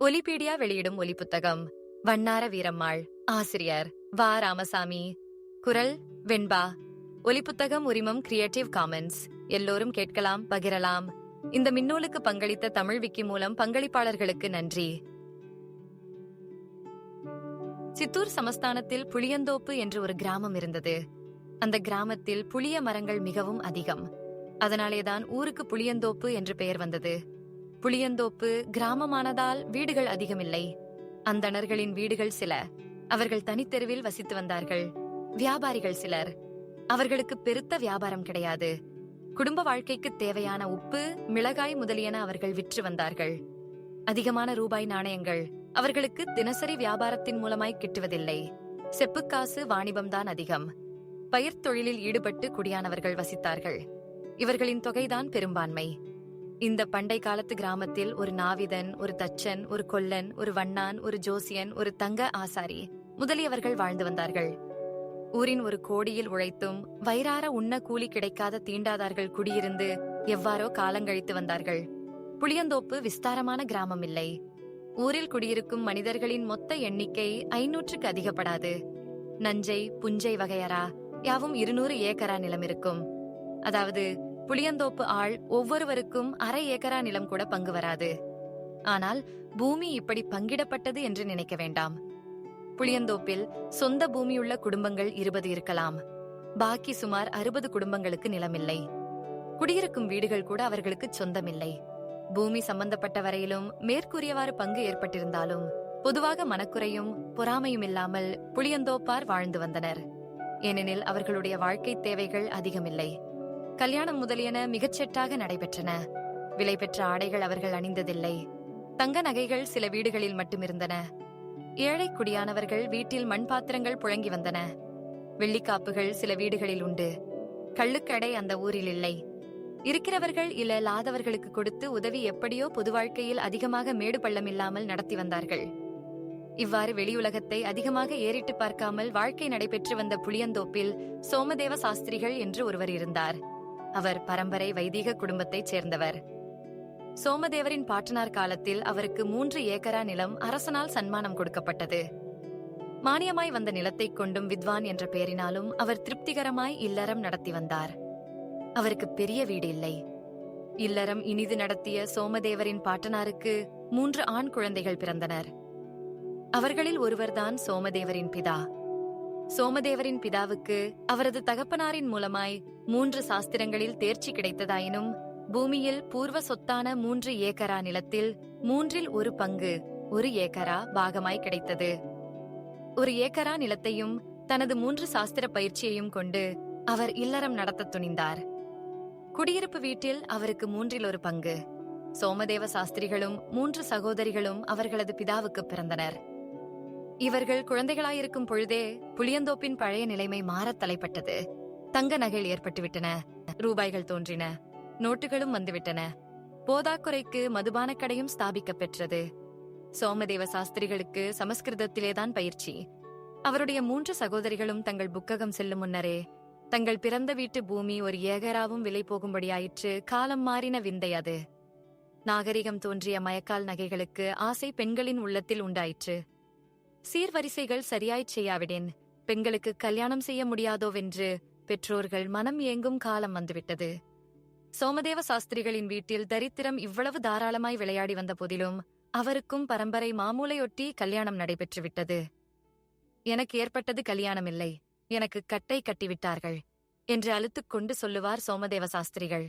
ஒலிபீடியா வெளியிடும் ஒலி புத்தகம் வண்ணார வீரம்மாள். ஆசிரியர் வா. ராமசாமி. குரல் வெண்பா. ஒலிப்புத்தகம் உரிமம் கிரியேட்டிவ் காமன்ஸ். எல்லோரும் கேட்கலாம், பகிரலாம். இந்த மின்னூலுக்கு பங்களித்த தமிழ் விக்கி மூலம் பங்களிப்பாளர்களுக்கு நன்றி. சித்தூர் சமஸ்தானத்தில் புளியந்தோப்பு என்று ஒரு கிராமம் இருந்தது. அந்த கிராமத்தில் புளிய மரங்கள் மிகவும் அதிகம். அதனாலேதான் ஊருக்கு புளியந்தோப்பு என்று பெயர் வந்தது. புளியந்தோப்பு கிராமமானதால் வீடுகள் அதிகமில்லை. அந்தணர்களின் வீடுகள் சில. அவர்கள் தனித்தெருவில் வசித்து வந்தார்கள். வியாபாரிகள் சிலர். அவர்களுக்கு பெருத்த வியாபாரம் கிடையாது. குடும்ப வாழ்க்கைக்கு தேவையான உப்பு, மிளகாய் முதலியன அவர்கள் விற்று வந்தார்கள். அதிகமான ரூபாய் நாணயங்கள் அவர்களுக்கு தினசரி வியாபாரத்தின் மூலமாய் கிட்டுவதில்லை. செப்புக்காசு வாணிபம்தான் அதிகம். பயிர் தொழிலில் ஈடுபட்டு குடியானவர்கள் வசித்தார்கள். இவர்களின் தொகைதான் பெரும்பான்மை. இந்த பண்டை காலத்து கிராமத்தில் ஒரு நாவிதன், ஒரு தச்சன், ஒரு கொல்லன், ஒரு வண்ணான், ஒரு ஜோசியன், ஒரு தங்க ஆசாரி முதலியவர்கள் வாழ்ந்து வந்தார்கள். ஊரின் ஒரு கோடியில் உழைத்தும் வயிறார உண்ண கூலி கிடைக்காத தீண்டாதார்கள் குடியிருந்து எவ்வாறோ காலங்கழித்து வந்தார்கள். புளியந்தோப்பு விஸ்தாரமான கிராமம் இல்லை. ஊரில் குடியிருக்கும் மனிதர்களின் மொத்த எண்ணிக்கை 500க்கு அதிகப்படாது. நஞ்சை, புஞ்சை வகையரா யாவும் 200 ஏக்கரா நிலம் இருக்கும். அதாவது புளியந்தோப்பு ஆள் ஒவ்வொருவருக்கும் அரை ஏக்கரா நிலம் கூட பங்கு வராது. ஆனால் பூமி இப்படி பங்கிடப்பட்டது என்று நினைக்க வேண்டாம். புளியந்தோப்பில் சொந்த பூமியுள்ள குடும்பங்கள் 20 இருக்கலாம். பாக்கி சுமார் 60 குடும்பங்களுக்கு நிலமில்லை. குடியிருக்கும் வீடுகள் கூட அவர்களுக்கு சொந்தமில்லை. பூமி சம்பந்தப்பட்ட வரையிலும் மேற்கூறியவாறு பங்கு ஏற்பட்டிருந்தாலும் பொதுவாக மனக்குறையும் பொறாமையும் இல்லாமல் புளியந்தோப்பார் வாழ்ந்து வந்தனர். ஏனெனில் அவர்களுடைய வாழ்க்கை தேவைகள் அதிகமில்லை. கல்யாணம் முதலியன மிகச்செட்டாக நடைபெற்றன. விலை பெற்ற ஆடைகள் அவர்கள் அணிந்ததில்லை. தங்க நகைகள் சில வீடுகளில் மட்டும் இருந்தன. ஏழை குடியானவர்கள் வீட்டில் மண்பாத்திரங்கள் புழங்கி வந்தன. வெள்ளிக்காப்புகள் சில வீடுகளில் உண்டு. கள்ளுக்கடை அந்த ஊரில் இல்லை. இருக்கிறவர்கள் இல்லாதவர்களுக்கு கொடுத்து உதவி எப்படியோ பொது வாழ்க்கையில் அதிகமாக மேடு பள்ளம் இல்லாமல் நடத்தி வந்தார்கள். இவ்வாறு வெளியுலகத்தை அதிகமாக ஏறிட்டு பார்க்காமல் வாழ்க்கை நடைபெற்று வந்த புளியந்தோப்பில் சோமதேவ சாஸ்திரிகள் என்று ஒருவர் இருந்தார். அவர் பரம்பரை வைதீக குடும்பத்தைச் சேர்ந்தவர். சோமதேவரின் பாட்டனார் காலத்தில் அவருக்கு 3 ஏக்கரா நிலம் அரசனால் சன்மானம் கொடுக்கப்பட்டது. மானியமாய் வந்த நிலத்தைக் கொண்டும் வித்வான் என்ற பெயரினாலும் அவர் திருப்திகரமாய் இல்லறம் நடத்தி வந்தார். அவருக்கு பெரிய வீடு இல்லை. இல்லறம் இனிது நடத்திய சோமதேவரின் பாட்டனாருக்கு 3 ஆண் குழந்தைகள் பிறந்தனர். அவர்களில் ஒருவர்தான் சோமதேவரின் பிதா. சோமதேவரின் பிதாவுக்கு அவரது தகப்பனாரின் மூலமாய் 3 சாஸ்திரங்களில் தேர்ச்சி கிடைத்ததாயினும் பூமியில் பூர்வ சொத்தான 3 ஏக்கரா நிலத்தில் 1/3 பங்கு 1 ஏக்கரா பாகமாய் கிடைத்தது. 1 ஏக்கரா நிலத்தையும் தனது 3 சாஸ்திர பயிற்சியையும் கொண்டு அவர் இல்லறம் நடத்த துணிந்தார். குடியிருப்பு வீட்டில் அவருக்கு 1/3 பங்கு. சோமதேவ சாஸ்திரிகளும் 3 சகோதரிகளும் அவர்களது பிதாவுக்கு பிறந்தனர். இவர்கள் குழந்தைகளாயிருக்கும் பொழுதே புளியந்தோப்பின் பழைய நிலைமை மாறத் தலைப்பட்டது. தங்க நகைகள் ஏற்பட்டுவிட்டன. ரூபாய்கள் தோன்றின. நோட்டுகளும் வந்துவிட்டன. போதாக்குறைக்கு மதுபான கடையும் ஸ்தாபிக்கப் பெற்றது. சோமதேவ சாஸ்திரிகளுக்கு சமஸ்கிருதத்திலேதான் பயிற்சி. அவருடைய 3 சகோதரிகளும் தங்கள் புக்ககம் செல்லும் முன்னரே தங்கள் பிறந்த வீட்டு பூமி 1 ஏக்கராவும் விலை போகும்படியாயிற்று. காலம் மாறின விந்தை அது. நாகரிகம் தோன்றிய மயக்கால் நகைகளுக்கு ஆசை பெண்களின் உள்ளத்தில் உண்டாயிற்று. சீர்வரிசைகள் சரியாய்ச் செய்யாவிடேன் பெண்களுக்கு கல்யாணம் செய்ய முடியாதோவென்று பெற்றோர்கள் மனம் ஏங்கும் காலம் வந்துவிட்டது. சோமதேவ சாஸ்திரிகளின் வீட்டில் தரித்திரம் இவ்வளவு தாராளமாய் விளையாடி வந்த போதிலும் அவருக்கும் பரம்பரை மாமூலையொட்டி கல்யாணம் நடைபெற்றுவிட்டது. எனக்கு ஏற்பட்டது கல்யாணம் இல்லை, எனக்கு கட்டை கட்டிவிட்டார்கள் என்று அழுத்துக்கொண்டு சொல்லுவார் சோமதேவ சாஸ்திரிகள்.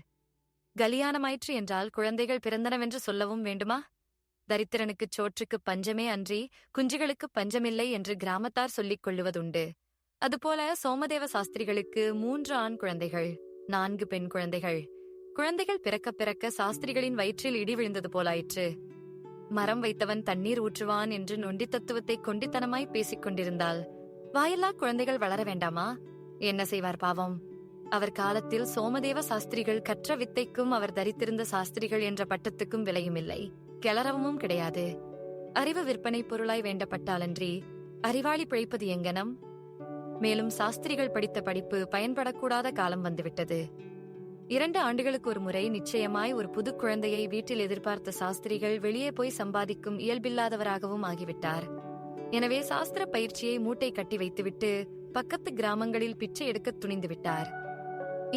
கல்யாணமாயிற்று என்றால் குழந்தைகள் பிறந்தனவென்று சொல்லவும் வேண்டுமா? தரித்திரனுக்கு சோற்றுக்கு பஞ்சமே அன்றி குஞ்சுகளுக்கு பஞ்சமில்லை என்று கிராமத்தார் சொல்லிக் கொள்ளுவதுண்டு. அதுபோல சோமதேவ சாஸ்திரிகளுக்கு 3 ஆண் குழந்தைகள், 4 பெண் குழந்தைகள். குழந்தைகள் பிறக்க பிறக்க சாஸ்திரிகளின் வயிற்றில் இடி விழுந்தது போலாயிற்று. மரம் வைத்தவன் தண்ணீர் ஊற்றுவான் என்று நொண்டி தத்துவத்தை கொண்டித்தனமாய் பேசிக் கொண்டிருந்தால் வாயில்லா குழந்தைகள் வளர வேண்டாமா? என்ன செய்வார் பாவம்? அவர் காலத்தில் சோமதேவ சாஸ்திரிகள் கற்ற வித்தைக்கும் அவர் தரித்திருந்த சாஸ்திரிகள் என்ற பட்டத்துக்கும் விலையுமில்லை, கிளறவும் கிடையாது. அறிவு விற்பனை பொருளாய் வேண்டப்பட்டாலன்றி அறிவாளி பிழைப்பது எங்கனம்? மேலும் சாஸ்திரிகள் படித்த படிப்பு பயன்படக்கூடாத காலம் வந்துவிட்டது. 2 ஆண்டுகளுக்கு ஒரு முறை நிச்சயமாய் ஒரு புது குழந்தையை வீட்டில் எதிர்பார்த்த சாஸ்திரிகள் வெளியே போய் சம்பாதிக்கும் இயல்பில்லாதவராகவும் ஆகிவிட்டார். எனவே சாஸ்திர பயிற்சியை மூட்டை கட்டி வைத்துவிட்டு பக்கத்து கிராமங்களில் பிச்சை எடுக்க துணிந்து விட்டார்.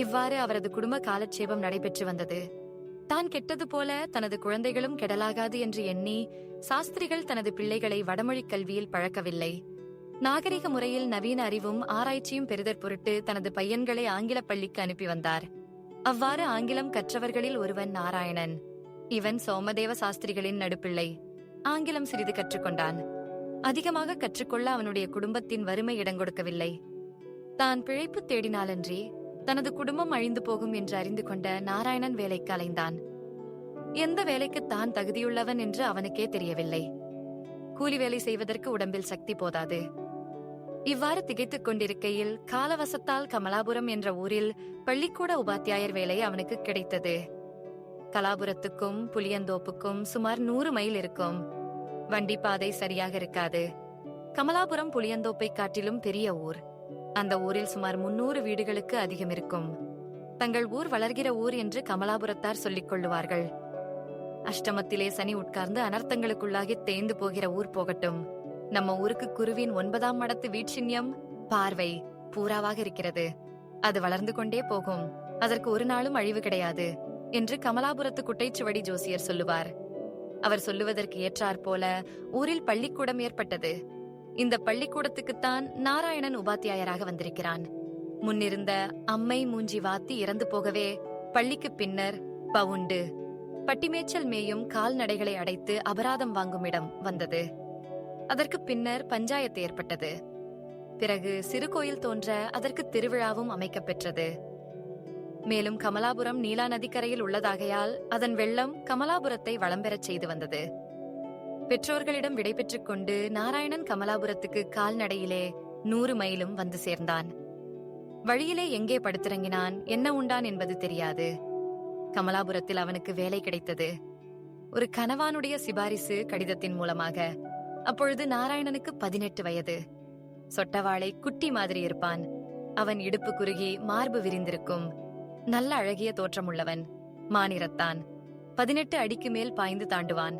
இவ்வாறு அவரது குடும்ப காலட்சேபம் நடைபெற்று வந்தது. தான் கெட்டது போல தனது குழந்தைகளும் கெடலாகாது என்று எண்ணி சாஸ்திரிகள் தனது பிள்ளைகளை வடமொழி கல்வியில் பழக்கவில்லை. நாகரிக முறையில் நவீன அறிவும் ஆராய்ச்சியும் பெறுதற் பொருட்டு தனது பையன்களை ஆங்கில பள்ளிக்கு அனுப்பி வந்தார். அவ்வாறு ஆங்கிலம் கற்றவர்களில் ஒருவன் நாராயணன். இவன் சோமதேவ சாஸ்திரிகளின் நடுப்பிள்ளை. ஆங்கிலம் சிறிது கற்றுக்கொண்டான். அதிகமாக கற்றுக்கொள்ள அவனுடைய குடும்பத்தின் வறுமை இடங்கொடுக்கவில்லை. தான் பிழைப்பு தேடினாலன்றி தனது குடும்பம் அழிந்து போகும் என்று அறிந்து கொண்ட நாராயணன் வேலைக்கு அலைந்தான். எந்த வேலைக்கு தான் தகுதியுள்ளவன் என்று அவனுக்கே தெரியவில்லை. கூலி வேலை செய்வதற்கு உடம்பில் சக்தி போதாது. இவ்வாறு திகைத்துக் கொண்டிருக்கையில் காலவசத்தால் கமலாபுரம் என்ற ஊரில் பள்ளிக்கூட உபாத்தியாயர் வேலை அவனுக்கு கிடைத்தது. கலாபுரத்துக்கும் புளியந்தோப்புக்கும் சுமார் 100 மைல் இருக்கும். வண்டி பாதை சரியாக இருக்காது. கமலாபுரம் புளியந்தோப்பை காட்டிலும் பெரிய ஊர். அந்த ஊரில் சுமார் 300 வீடுகளுக்கு அதிகம் இருக்கும். தங்கள் ஊர் வளர்கிற ஊர் என்று கமலாபுரத்தார் சொல்லிக் கொள்ளுவார்கள். அஷ்டமத்திலே சனி உட்கார்ந்து அனர்த்தங்களுக்குள்ளாகி தேய்ந்து போகிற ஊர் போகட்டும். நம்ம ஊருக்கு குருவின் 9ஆம் மடத்து வீட்சின்யம் பார்வை பூராவாக இருக்கிறது. அது வளர்ந்து கொண்டே போகும். அதற்கு ஒரு நாளும் அழிவு கிடையாது என்று கமலாபுரத்து குட்டைச்சுவடி ஜோசியர் சொல்லுவார். அவர் சொல்லுவதற்கு ஏற்றாற் போல ஊரில் பள்ளிக்கூடம் ஏற்பட்டது. இந்த பள்ளிக்கூடத்துக்குத்தான் நாராயணன் உபாத்தியாயராக வந்திருக்கிறான். முன்னிருந்த அம்மை மூஞ்சி வாத்தி இறந்து போகவே பள்ளிக்கு பின்னர் பவுண்டு பட்டிமேச்சல் மேயும் கால்நடைகளை அடைத்து அபராதம் வாங்கும் இடம் வந்தது. அதற்கு பின்னர் பஞ்சாயத்து ஏற்பட்டது. பிறகு சிறு கோயில் தோன்ற அதற்கு திருவிழாவும் அமைக்கப் பெற்றது. மேலும் கமலாபுரம் நீலா நதிக்கரையில் உள்ளதாகையால் அதன் வெள்ளம் கமலாபுரத்தை வளம் பெறச் செய்து வந்தது. பெற்றோர்களிடம் விடை பெற்றுக் கொண்டு நாராயணன் கமலாபுரத்துக்கு கால்நடையிலே 100 மைலும் வந்து சேர்ந்தான். வழியிலே எங்கே படுத்திறங்கினான், என்ன உண்டான் என்பது தெரியாது. கமலாபுரத்தில் அவனுக்கு வேலை கிடைத்தது. ஒரு கணவானுடைய சிபாரிசு கடிதத்தின் மூலமாக. அப்பொழுது நாராயணனுக்கு 18 வயது. சொட்டவாளை குட்டி மாதிரி இருப்பான். அவன் இடுப்பு குறுகி மார்பு விரிந்திருக்கும். நல்ல அழகிய தோற்றமுள்ளவன். மானிறத்தான். 18 அடிக்கு மேல் பாய்ந்து தாண்டுவான்.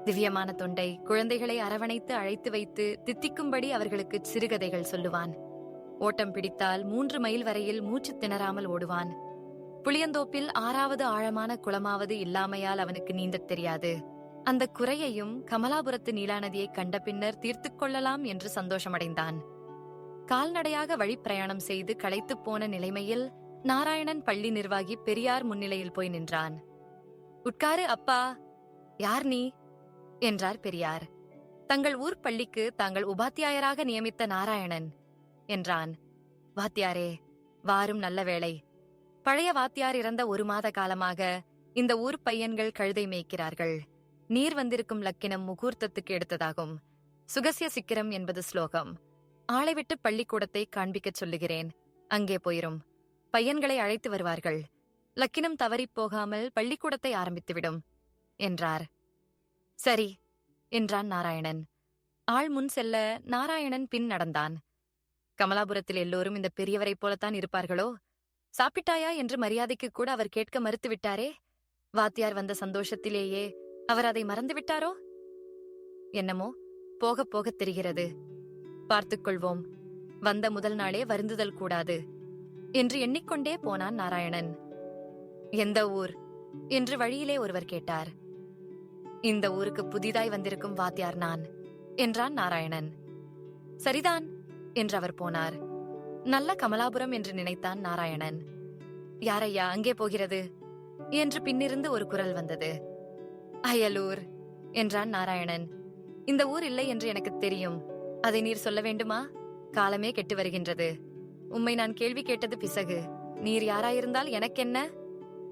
திவ்யமான தொண்டை. குழந்தைகளை அரவணைத்து அழைத்து வைத்து தித்திக்கும்படி அவர்களுக்கு சிறுகதைகள் சொல்லுவான். ஓட்டம் பிடித்தால் 3 மைல் வரையில் மூச்சு திணறாமல் ஓடுவான். புளியந்தோப்பில் 6வது ஆழமான குளமாவது இல்லாமையால் அவனுக்கு நீந்தத் தெரியாது. அந்த குறையையும் கமலாபுரத்து நீலாநதியை கண்ட பின்னர் தீர்த்துக் கொள்ளலாம் என்று சந்தோஷமடைந்தான். கால்நடையாக வழிப்பிரயாணம் செய்து களைத்துப் போன நிலைமையில் நாராயணன் பள்ளி நிர்வாகி பெரியார் முன்னிலையில் போய் நின்றான். உட்காரு அப்பா. யார் நீ என்றார் பெரியார். தங்கள் ஊர் பள்ளிக்கு தாங்கள் உபாத்தியாயராக நியமித்த நாராயணன் என்றான். வாத்தியாரே, வாரும் நல்ல வேளை. பழைய வாத்தியார் இறந்த 1 மாத காலமாக இந்த ஊர் பையன்கள் கழுதை மேய்க்கிறார்கள். நீர் வந்திருக்கும் லக்கினம் முகூர்த்தத்துக்கு எடுத்ததாகும். சுகசிய சிக்கிரம் என்பது ஸ்லோகம். ஆளை விட்டு பள்ளிக்கூடத்தை காண்பிக்கச் சொல்லுகிறேன். அங்கே போயிரும். பையன்களை அழைத்து வருவார்கள். லக்கினம் தவறிப் போகாமல் பள்ளிக்கூடத்தை ஆரம்பித்துவிடும் என்றார். சரி என்றான் நாராயணன். ஆள் முன் செல்ல நாராயணன் பின் நடந்தான். கமலாபுரத்தில் எல்லோரும் இந்த பெரியவரைப் போலத்தான் இருப்பார்களோ? சாப்பிட்டாயா என்று மரியாதைக்கு கூட அவர் கேட்க மறுத்துவிட்டாரே. வாத்தியார் வந்த சந்தோஷத்திலேயே அவர் அதை மறந்துவிட்டாரோ? என்னமோ போக போகத் தெரிகிறது. பார்த்துக்கொள்வோம். வந்த முதல் நாளே வருந்துதல் கூடாது என்று எண்ணிக்கொண்டே போனான் நாராயணன். எந்த ஊர் என்று வழியிலே ஒருவர் கேட்டார். இந்த ஊருக்கு புதிதாய் வந்திருக்கும் வாத்தியார் நான் என்றான் நாராயணன். சரிதான் என்று அவர் போனார். நல்ல கமலாபுரம் என்று நினைத்தான் நாராயணன். யாரையா அங்கே போகிறது என்று பின்னிருந்து ஒரு குரல் வந்தது. அயலூர் என்றான் நாராயணன். இந்த ஊர் இல்லை என்று எனக்கு தெரியும். அதை நீர் சொல்ல வேண்டுமா? காலமே கெட்டு வருகின்றது. உம்மை நான் கேள்வி கேட்டது பிசகு. நீர் யாராயிருந்தால் எனக்கென்ன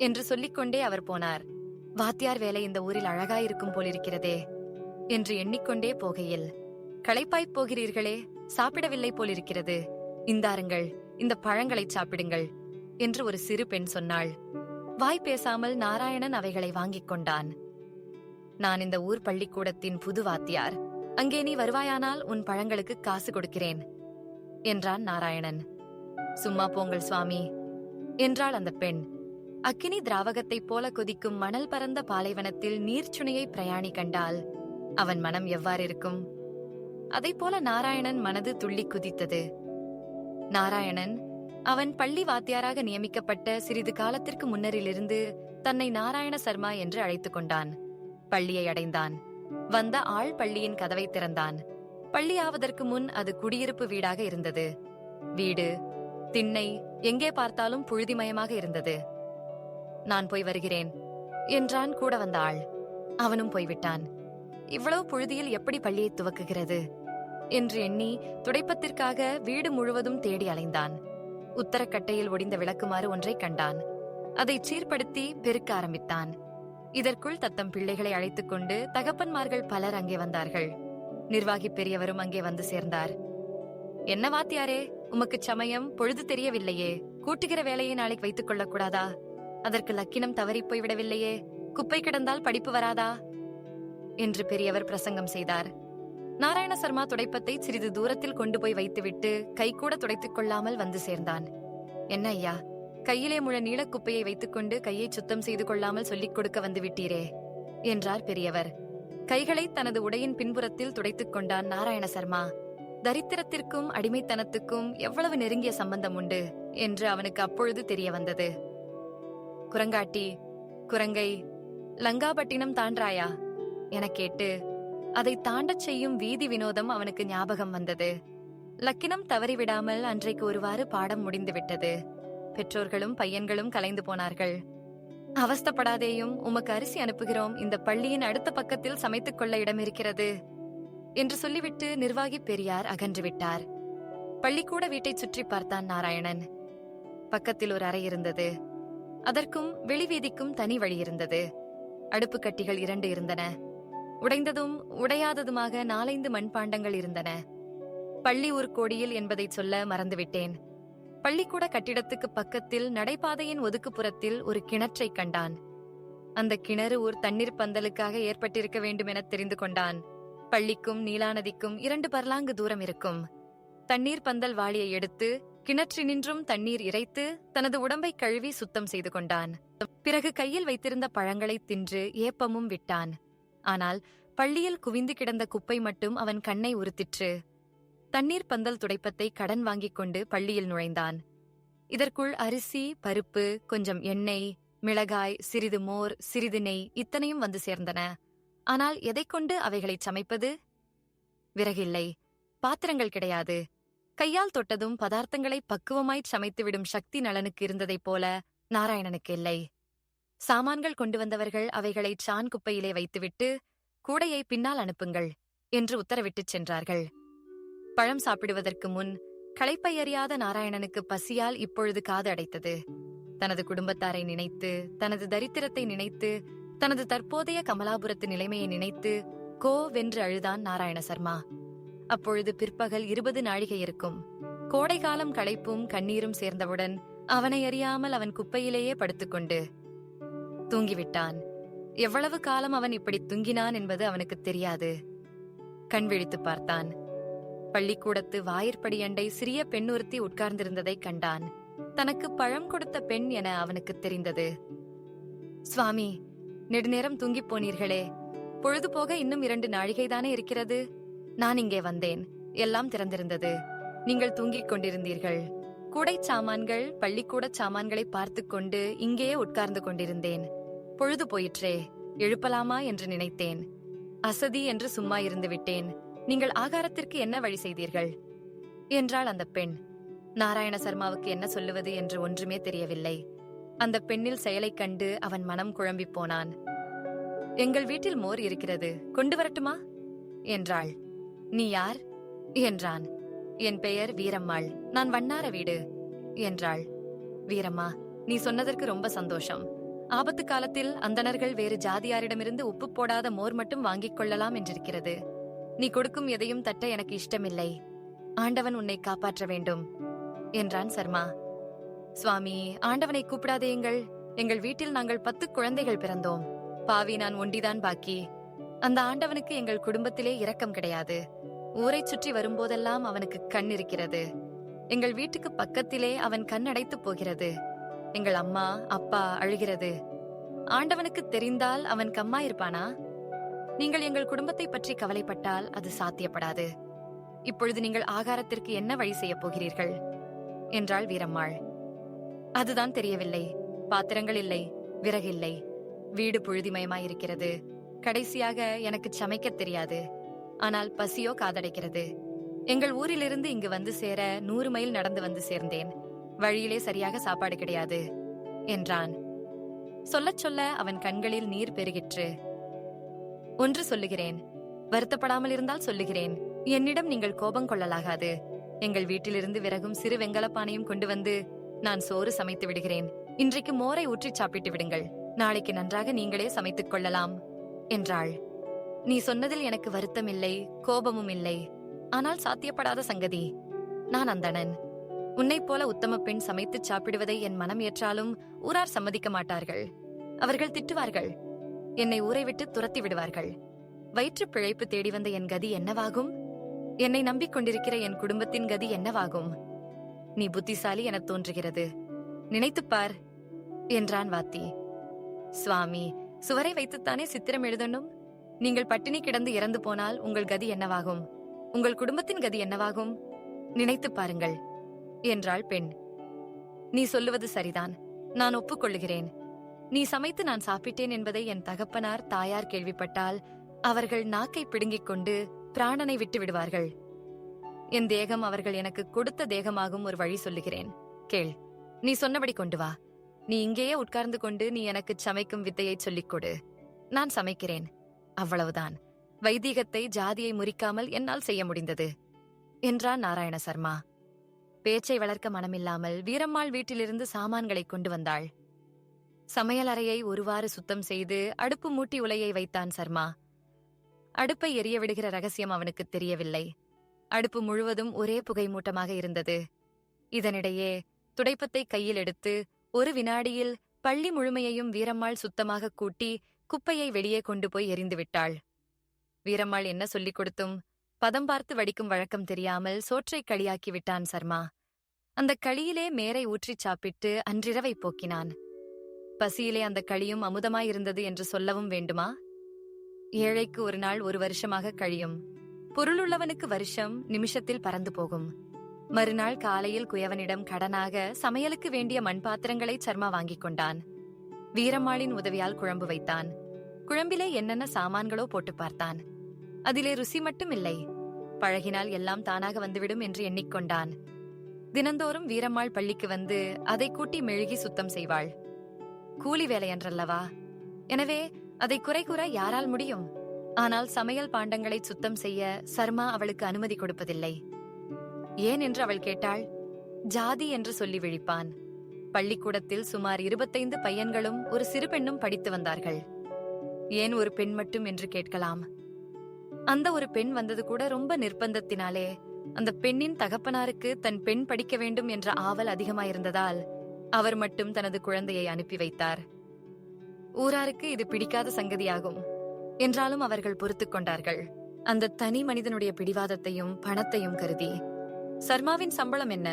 என்று சொல்லிக்கொண்டே அவர் போனார். வாத்தியார் வேலை இந்த ஊரில் அழகாயிருக்கும் போலிருக்கிறதே என்று எண்ணிக்கொண்டே போகையில், களைப்பாய்ப் போகிறீர்களே, சாப்பிடவில்லை போலிருக்கிறது. இந்தாருங்கள், இந்த பழங்களை சாப்பிடுங்கள் என்று ஒரு சிறு பெண் சொன்னாள். வாய் பேசாமல் நாராயணன் அவைகளை வாங்கிக் கொண்டான். நான் இந்த ஊர் பள்ளிக்கூடத்தின் புது வாத்தியார். அங்கே நீ வருவாயானால் உன் பழங்களுக்கு காசு கொடுக்கிறேன் என்றான் நாராயணன். சும்மா போங்கள் சுவாமி என்றாள் அந்த பெண். அக்கினி திராவகத்தைப் போல கொதிக்கும் மணல் பரந்த பாலைவனத்தில் நீர்ச்சுனையை பிரயாணி கண்டால் அவன் மனம் எவ்வாறிருக்கும்? அதைப்போல நாராயணன் மனது துள்ளி குதித்தது. நாராயணன் அவன் பள்ளி வாத்தியாராக நியமிக்கப்பட்ட சிறிது காலத்திற்கு முன்னரிலிருந்து தன்னை நாராயண சர்மா என்று அழைத்துக் கொண்டான். பள்ளியை அடைந்தான். வந்த ஆள் பள்ளியின் கதவை திறந்தான். பள்ளியாவதற்கு முன் அது குடியிருப்பு வீடாக இருந்தது. வீடு, திண்ணை எங்கே பார்த்தாலும் புழுதிமயமாக இருந்தது. நான் போய் வருகிறேன் என்றான் கூட வந்த ஆள். அவனும் போய்விட்டான். இவ்வளவு புழுதியில் எப்படி பள்ளியை துவக்குகிறது என்று எண்ணி துடைப்பத்திற்காக வீடு முழுவதும் தேடி அலைந்தான். உத்தரக்கட்டையில் ஒடிந்த விளக்குமாறு ஒன்றை கண்டான். அதை சீர்படுத்தி பெருக்க ஆரம்பித்தான். இதற்குள் தத்தம் பிள்ளைகளை அழைத்துக் கொண்டு தகப்பன்மார்கள் பலர் அங்கே வந்தார்கள். நிர்வாகி பெரியவரும் அங்கே வந்து சேர்ந்தார். என்ன வாத்தியாரே, உமக்கு சமயம் பொழுது தெரியவில்லையே? கூட்டுகிற வேலையை நாளைக்கு வைத்துக் கொள்ளக்கூடாதா? அதற்கு லக்கினம் தவறிப் போய்விடவில்லையே? குப்பை கிடந்தால் படிப்பு வராதா என்று பெரியவர் பிரசங்கம் செய்தார். நாராயண சர்மா துடைப்பத்தை சிறிது தூரத்தில் கொண்டு போய் வைத்துவிட்டு கைகூட துடைத்துக் கொள்ளாமல் வந்து சேர்ந்தான். என்ன ஐயா, கையிலே முழ நீளக் குப்பையை வைத்துக்கொண்டு கையை சுத்தம் செய்து கொள்ளாமல் சொல்லிக் கொடுக்க வந்து விட்டீரே என்றார் பெரியவர். கைகளை தனது உடையின் பின்புறத்தில் துடைத்துக் கொண்டான் நாராயண சர்மா. தரித்திரத்திற்கும் அடிமைத்தனத்துக்கும் எவ்வளவு நெருங்கிய சம்பந்தம் உண்டு என்று அவனுக்கு அப்பொழுது தெரிய வந்தது. குரங்காட்டி, குரங்கை, லங்காபட்டினம் தாண்டாயா எனக் கேட்டு அதை தாண்டச் செய்யும் வீதி வினோதம் அவனுக்கு ஞாபகம் வந்தது. லக்கினம் தவறிவிடாமல் அன்றைக்கு ஒருவாறு பாடம் முடிந்துவிட்டது. பெற்றோர்களும் பையன்களும் கலைந்து போனார்கள். அவஸ்தப்படாதேயும், உமக்கு அரிசி அனுப்புகிறோம், இந்த பள்ளியின் அடுத்த பக்கத்தில் சமைத்துக் கொள்ள இடம் இருக்கிறது என்று சொல்லிவிட்டு நிர்வாகி பெரியார் அகன்று விட்டார். பள்ளிக்கூட வீட்டை சுற்றி பார்த்தான் நாராயணன். பக்கத்தில் ஒரு அறை இருந்தது. அதற்கும் வெளிவீதிக்கும் தனி வழி இருந்தது. அடுப்பு கட்டிகள் 2 இருந்தன. உடைந்ததும் உடையாததுமாக 4-5 மண்பாண்டங்கள் இருந்தன. பள்ளி ஊர்கோடியில் என்பதை சொல்ல மறந்துவிட்டேன். பள்ளிக்கூட கட்டிடத்துக்கு பக்கத்தில் நடைபாதையின் ஒதுக்குப்புறத்தில் ஒரு கிணற்றை கண்டான். அந்த கிணறு ஒரு தண்ணீர் பந்தலுக்காக ஏற்பட்டிருக்க வேண்டும் என தெரிந்து கொண்டான். பள்ளிக்கும் நீலாநதிக்கும் 2 பர்லாங்கு தூரம் இருக்கும். தண்ணீர் பந்தல் வாளியை எடுத்து கிணற்றினின்றும் தண்ணீர் இறைத்து தனது உடம்பை கழுவி சுத்தம் செய்து கொண்டான். பிறகு கையில் வைத்திருந்த பழங்களை தின்று ஏப்பமும் விட்டான். ஆனால் பள்ளியில் குவிந்து கிடந்த குப்பை மட்டும் அவன் கண்ணை உறுத்திற்று. தண்ணீர் பந்தல் துடைப்பத்தை கடன் வாங்கிக் கொண்டு பள்ளியில் நுழைந்தான். இதற்குள் அரிசி, பருப்பு, கொஞ்சம் எண்ணெய், மிளகாய், சிறிது மோர், சிறிது நெய் இத்தனையும் வந்து சேர்ந்தன. ஆனால் எதைக் கொண்டு அவைகளை சமைப்பது? விறகில்லை, பாத்திரங்கள் கிடையாது. கையால் தொட்டதும் பதார்த்தங்களை பக்குவமாய்ச் சமைத்துவிடும் சக்தி நலனுக்கு இருந்ததைப் போல நாராயணனுக்கு இல்லை. சாமான்கள் கொண்டு வந்தவர்கள் அவைகளை சான் குப்பையிலே வைத்துவிட்டு கூடையை பின்னால் அனுப்புங்கள் என்று உத்தரவிட்டுச் சென்றார்கள். பழம் சாப்பிடுவதற்கு முன் களைப்பை அறியாத நாராயணனுக்கு பசியால் இப்பொழுது காது அடைத்தது. தனது குடும்பத்தாரை நினைத்து, தனது தரித்திரத்தை நினைத்து, தனது தற்போதைய கமலாபுரத்து நிலைமையை நினைத்து கோவென்று அழுதான் நாராயண சர்மா. அப்பொழுது பிற்பகல் 20 நாழிகை இருக்கும். கோடைகாலம் களைப்பும் கண்ணீரும் சேர்ந்தவுடன் அவனை அறியாமல் அவன் குப்பையிலேயே படுத்துக்கொண்டு தூங்கிவிட்டான். எவ்வளவு காலம் அவன் இப்படி தூங்கினான் என்பது அவனுக்கு தெரியாது. கண் விழித்து பார்த்தான். பள்ளிக்கூடத்து வாயிற்படியண்டை சிறிய பெண் ஒருத்தி உட்கார்ந்திருந்ததை கண்டான். தனக்கு பழம் கொடுத்த பெண் என அவனுக்கு தெரிந்தது. சுவாமி, நெடுநேரம் தூங்கிப் போனீர்களே, பொழுது போக இன்னும் 2 நாழிகைதானே இருக்கிறது. நான் இங்கே வந்தேன். எல்லாம் திறந்திருந்தது. நீங்கள் தூங்கிக் கொண்டிருந்தீர்கள். கூடை சாமான்கள், பள்ளிக்கூட சாமான்களை பார்த்து கொண்டு இங்கேயே உட்கார்ந்து கொண்டிருந்தேன். பொழுது போயிற்றே, எழுப்பலாமா என்று நினைத்தேன். அசதி என்று சும்மா இருந்து விட்டேன். நீங்கள் ஆகாரத்திற்கு என்ன வழி செய்தீர்கள் என்றாள் அந்த பெண். நாராயண சர்மாவுக்கு என்ன சொல்லுவது என்று ஒன்றுமே தெரியவில்லை. அந்த பெண்ணில் செயலைக் கண்டு அவன் மனம் குழம்பிப் போனான். எங்கள் வீட்டில் மோர் இருக்கிறது, கொண்டு வரட்டுமா என்றாள். நீ யார் என்றான். என் பெயர் வீரம்மாள், நான் வண்ணார வீடு என்றாள். வீரம்மா, நீ சொன்னதற்கு ரொம்ப சந்தோஷம். ஆபத்து காலத்தில் அந்தணர்கள் வேறு ஜாதியாரிடமிருந்து உப்பு போடாத மோர் மட்டும் வாங்கிக் கொள்ளலாம் என்றிருக்கிறது. நீ கொடுக்கும் எதையும் தட்ட எனக்கு இஷ்டமில்லை. ஆண்டவன் உன்னை காப்பாற்ற வேண்டும் என்றான் சர்மா. சுவாமி, ஆண்டவனை கூப்பிடாதேயுங்கள். எங்கள் வீட்டில் நாங்கள் 10 குழந்தைகள் பிறந்தோம். பாவி, நான் ஒண்டிதான் பாக்கி. அந்த ஆண்டவனுக்கு எங்கள் குடும்பத்திலே இரக்கம் கிடையாது. ஊரைச் சுற்றி வரும்போதெல்லாம் அவனுக்கு கண் இருக்கிறது. எங்கள் வீட்டுக்கு பக்கத்திலே அவன் கண் அடைத்து போகிறது. எங்கள் அம்மா அப்பா அழுகிறது. ஆண்டவனுக்கு தெரிந்தால் அவன் கம்மா இருப்பானா? நீங்கள் எங்கள் குடும்பத்தை பற்றி கவலைப்பட்டால் அது சாத்தியப்படாது. இப்பொழுது நீங்கள் ஆகாரத்திற்கு என்ன வழி செய்யப் போகிறீர்கள் என்றாள் வீரம்மாள். அதுதான் தெரியவில்லை. பாத்திரங்கள் இல்லை, விறகு இல்லை, வீடு புழுதிமயமாயிருக்கிறது. கடைசியாக எனக்கு சமைக்கத் தெரியாது. ஆனால் பசியோ காதடைக்கிறது. எங்கள் ஊரிலிருந்து இங்கு வந்து சேர 100 மைல் நடந்து வந்து சேர்ந்தேன். வழியிலே சரியாக சாப்பாடு கிடையாது என்றான். சொல்லச் சொல்ல அவன் கண்களில் நீர் பெருகிற்று. ஒன்று சொல்லுகிறேன், வருத்தப்படாமல் இருந்தால் சொல்லுகிறேன். என்னிடம் நீங்கள் கோபம் கொள்ளலாகாது. எங்கள் வீட்டிலிருந்து விறகும் சிறு வெங்கலப்பானையும் கொண்டு வந்து நான் சோறு சமைத்து விடுகிறேன். இன்றைக்கு மோரை ஊற்றி சாப்பிட்டு விடுங்கள். நாளைக்கு நன்றாக நீங்களே சமைத்துக் கொள்ளலாம் என்றாள். நீ சொன்னதில் எனக்கு வருத்தம் இல்லை, கோபமும் இல்லை. ஆனால் சாத்தியப்படாத சங்கதி. நான் அந்தணன். உன்னைப் போல உத்தம பெண் சமைத்துச் சாப்பிடுவதை என் மனம் ஏற்றாலும் ஊரார் சம்மதிக்க மாட்டார்கள். அவர்கள் திட்டுவார்கள். என்னை ஊரை விட்டு துரத்தி விடுவார்கள். வயிற்று பிழைப்பு தேடி வந்த என் கதி என்னவாகும்? என்னை நம்பிக்கொண்டிருக்கிற என் குடும்பத்தின் கதி என்னவாகும்? நீ புத்திசாலி எனத் தோன்றுகிறது. நினைத்துப்பார் என்றான் வாத்தி. சுவாமி, சுவரை வைத்துத்தானே சித்திரம் எழுதணும்? நீங்கள் பட்டினி கிடந்து இறந்து போனால் உங்கள் கதி என்னவாகும்? உங்கள் குடும்பத்தின் கதி என்னவாகும்? நினைத்துப் பாருங்கள் என்றாள் பெண். நீ சொல்லுவது சரிதான். நான் ஒப்புக்கொள்ளுகிறேன். நீ சமைத்து நான் சாப்பிட்டேன் என்பதை என் தகப்பனார் தாயார் கேள்விப்பட்டால் அவர்கள் நாக்கை பிடுங்கிக் கொண்டு பிராணனை விட்டு விடுவார்கள். என் தேகம் அவர்கள் எனக்கு கொடுத்த தேகமாகும். ஒரு வழி சொல்லுகிறேன், கேள். நீ சொன்னபடி கொண்டு வா. நீ இங்கேயே உட்கார்ந்து கொண்டு நீ எனக்கு சமைக்கும் வித்தையை சொல்லிக் கொடு. நான் சமைக்கிறேன். அவ்வளவுதான். வைதீகத்தை, ஜாதியை முறிக்காமல் என்னால் செய்ய முடிந்தது என்றான் நாராயண சர்மா. பேச்சை வளர்க்க மனமில்லாமல் வீரம்மாள் வீட்டிலிருந்து சாமான்களை கொண்டு வந்தாள். சமையல் அறையை ஒருவாறு சுத்தம் செய்து அடுப்பு மூட்டி உலையை வைத்தான் சர்மா. அடுப்பை எரிய விடுகிற ரகசியம் அவனுக்கு தெரியவில்லை. அடுப்பு முழுவதும் ஒரே புகை மூட்டமாக இருந்தது. இதனிடையே துடைப்பத்தை கையில் எடுத்து 1 வினாடியில் பள்ளி முழுமையையும் வீரம்மாள் சுத்தமாக கூட்டி குப்பையை வெளியே கொண்டு போய் எறிந்துவிட்டாள். வீரம்மாள் என்ன சொல்லிக் கொடுத்தும் பதம் பார்த்து வடிக்கும் வழக்கம் தெரியாமல் சோற்றை களியாக்கி விட்டான் சர்மா. அந்த களியிலே மேரை ஊற்றிச் சாப்பிட்டு அன்றிரவை போக்கினான். பசியிலே அந்த களியும் அமுதமாயிருந்தது என்று சொல்லவும் வேண்டுமா? ஏழைக்கு ஒரு நாள் 1 வருஷமாக கழியும். பொருளுள்ளவனுக்கு வருஷம் நிமிஷத்தில் பறந்து போகும். மறுநாள் காலையில் குயவனிடம் கடனாக சமையலுக்கு வேண்டிய மண்பாத்திரங்களை சர்மா வாங்கிக் கொண்டான். வீரம்மாளின் உதவியால் குழம்பு வைத்தான். குழம்பிலே என்னென்ன சாமான்களோ போட்டு பார்த்தான். அதிலே ருசி மட்டும் இல்லை. பழகினால் எல்லாம் தானாக வந்துவிடும் என்று எண்ணிக்கொண்டான். தினந்தோறும் வீரம்மாள் பள்ளிக்கு வந்து அதை கூட்டி மெழுகி சுத்தம் செய்வாள். கூலி வேலையன்றல்லவா? எனவே அதை குறை கூற யாரால் முடியும்? ஆனால் சமையல் பாண்டங்களை சுத்தம் செய்ய சர்மா அவளுக்கு அனுமதி கொடுப்பதில்லை. ஏன் என்று அவள் கேட்டாள். ஜாதி என்று சொல்லி விழிப்பான். பள்ளிக்கூடத்தில் சுமார் 25 பையன்களும் ஒரு சிறு பெண்ணும் படித்து வந்தார்கள். ஏன் ஒரு பெண் மட்டும் என்று கேட்கலாம். அந்த ஒரு பெண் வந்தது கூட ரொம்ப நிர்பந்தத்தினாலே. அந்த பெண்ணின் தகப்பனாருக்கு தன் பெண் படிக்க வேண்டும் என்ற ஆவல் அதிகமாயிருந்ததால் அவர் மட்டும் தனது குழந்தையை அனுப்பி வைத்தார். ஊராருக்கு இது பிடிக்காத சங்கதியாகும். என்றாலும் அவர்கள் பொறுத்துக் கொண்டார்கள். அந்த தனி மனிதனுடைய பிடிவாதத்தையும் பணத்தையும் கருதி. சர்மாவின் சம்பளம் என்ன?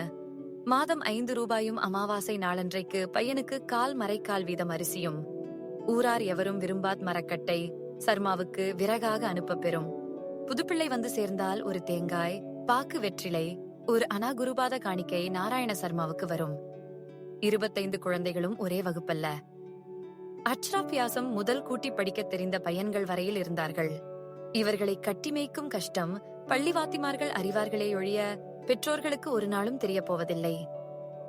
மாதம் 5 ரூபாயும் அமாவாசை நாளன்றைக்கு பையனுக்கு 1/4 மரைக்கால் வீதம் அரிசியும். ஊரார் எவரும் விரும்பாத் மரக்கட்டை சர்மாவுக்கு விறகாக அனுப்ப பெறும். புதுப்பிள்ளை வந்து சேர்ந்தால் ஒரு தேங்காய், பாக்கு வெற்றிலை, ஒரு அனா குருபாத காணிக்கை நாராயண சர்மாவுக்கு வரும். 25 குழந்தைகளும் ஒரே வகுப்பல்ல. அக்ஷராபியாசம் முதல் கூட்டி படிக்க தெரிந்த பையன்கள் வரையில் இருந்தார்கள். இவர்களை கட்டி மேய்க்கும் கஷ்டம் பள்ளிவாத்திமார்கள் அறிவார்களே ஒழிய பெற்றோர்களுக்கு ஒரு நாளும் தெரிய போவதில்லை.